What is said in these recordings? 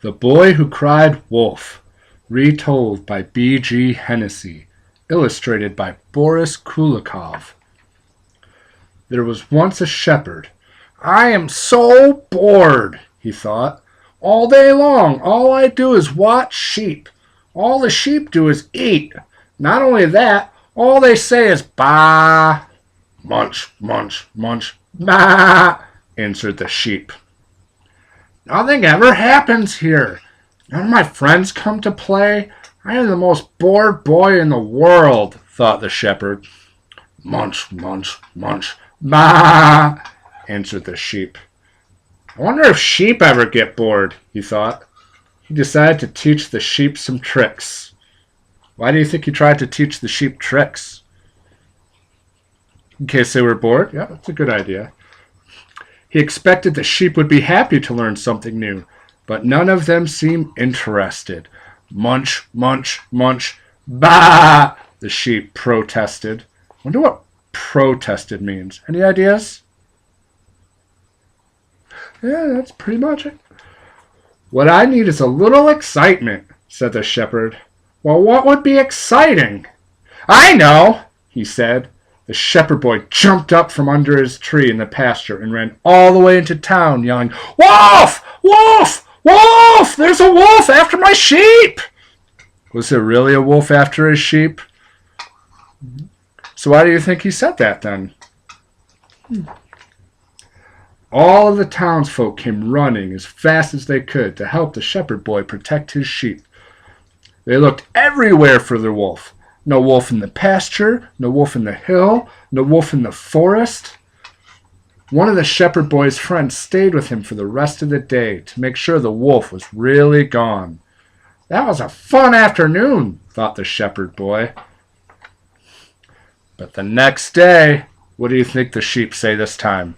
The Boy Who Cried Wolf, retold by B.G. Hennessy, illustrated by Boris Kulikov. There was once a shepherd. "I am so bored," he thought. "All day long, all I do is watch sheep. All the sheep do is eat. Not only that, all they say is baa. Munch, munch, munch, baa," answered the sheep. "Nothing ever happens here. None of my friends come to play. I am the most bored boy in the world," thought the shepherd. "Munch, munch, munch, baa," answered the sheep. "I wonder if sheep ever get bored," he thought. He decided to teach the sheep some tricks. Why do you think he tried to teach the sheep tricks? In case they were bored? Yeah, that's a good idea. He expected the sheep would be happy to learn something new, but none of them seemed interested. "Munch, munch, munch, baa," the sheep protested. Wonder what protested means. Any ideas? Yeah, that's pretty much it. "What I need is a little excitement," said the shepherd. "Well, what would be exciting?" "I know," he said. The shepherd boy jumped up from under his tree in the pasture and ran all the way into town, yelling, "Wolf! Wolf! Wolf! There's a wolf after my sheep!" Was there really a wolf after his sheep? So why do you think he said that then? All of the townsfolk came running as fast as they could to help the shepherd boy protect his sheep. They looked everywhere for the wolf. No wolf in the pasture, no wolf in the hill, no wolf in the forest. One of the shepherd boy's friends stayed with him for the rest of the day to make sure the wolf was really gone. That was a fun afternoon, thought the shepherd boy. But the next day, what do you think the sheep say this time?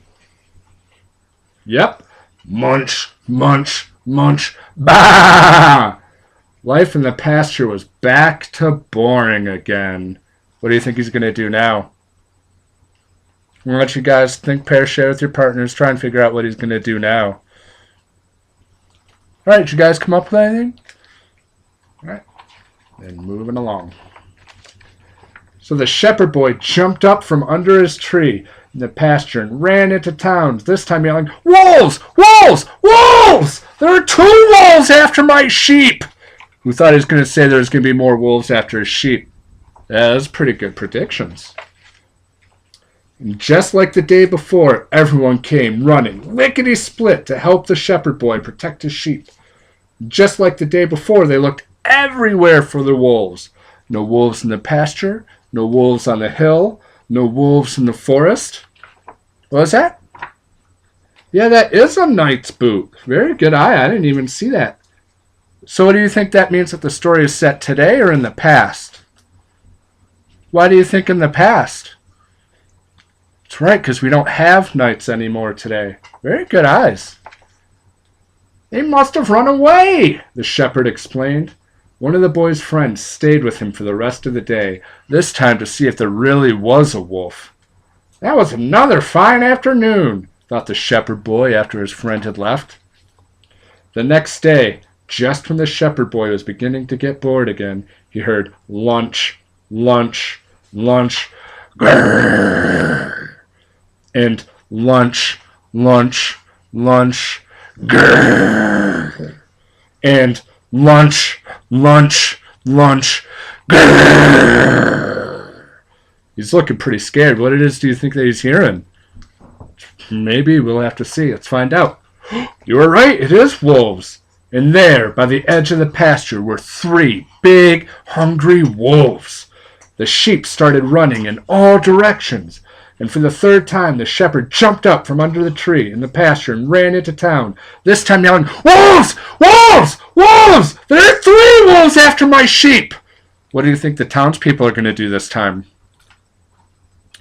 Yep, munch, munch, munch, baa! Life in the pasture was back to boring again. What do you think he's going to do now? I'm going to let you guys think, pair, share with your partners, try and figure out what he's going to do now. Alright, did you guys come up with anything? Alright, then moving along. So the shepherd boy jumped up from under his tree in the pasture and ran into town, this time yelling, "Wolves! Wolves! Wolves! There are 2 wolves after my sheep!" Who thought he was going to say there was going to be more wolves after his sheep? Yeah, that's pretty good predictions. And just like the day before, everyone came running, lickety-split, to help the shepherd boy protect his sheep. Just like the day before, they looked everywhere for the wolves. No wolves in the pasture, no wolves on the hill, no wolves in the forest. What was that? Yeah, that is a knight's boot. Very good eye. I didn't even see that. So what do you think that means, that the story is set today or in the past? Why do you think in the past? That's right, because we don't have knights anymore today. Very good eyes. "They must have run away," the shepherd explained. One of the boy's friends stayed with him for the rest of the day, this time to see if there really was a wolf. "That was another fine afternoon," thought the shepherd boy after his friend had left. The next day, just when the shepherd boy was beginning to get bored again, he heard lunch, lunch, lunch, grrr, and lunch, lunch, lunch, grrr, and lunch, lunch, lunch, grrr. He's looking pretty scared. What it is do you think that he's hearing? Maybe we'll have to see. Let's find out. You were right. It is wolves. And there, by the edge of the pasture, were 3 big, hungry wolves. The sheep started running in all directions, and for the 3rd time the shepherd jumped up from under the tree in the pasture and ran into town, this time yelling, "Wolves! Wolves! Wolves! There are 3 wolves after my sheep!" What do you think the townspeople are going to do this time?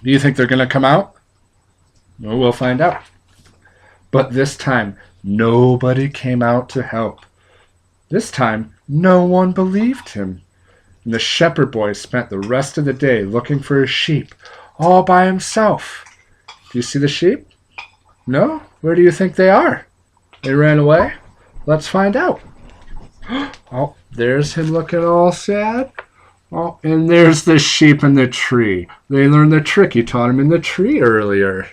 Do you think they're going to come out? Well, we'll find out. But this time, nobody came out to help. This time, no one believed him. And the shepherd boy spent the rest of the day looking for his sheep, all by himself. Do you see the sheep? No? Where do you think they are? They ran away? Let's find out. Oh, there's him looking all sad. Oh, and there's the sheep in the tree. They learned the trick you taught him in the tree earlier.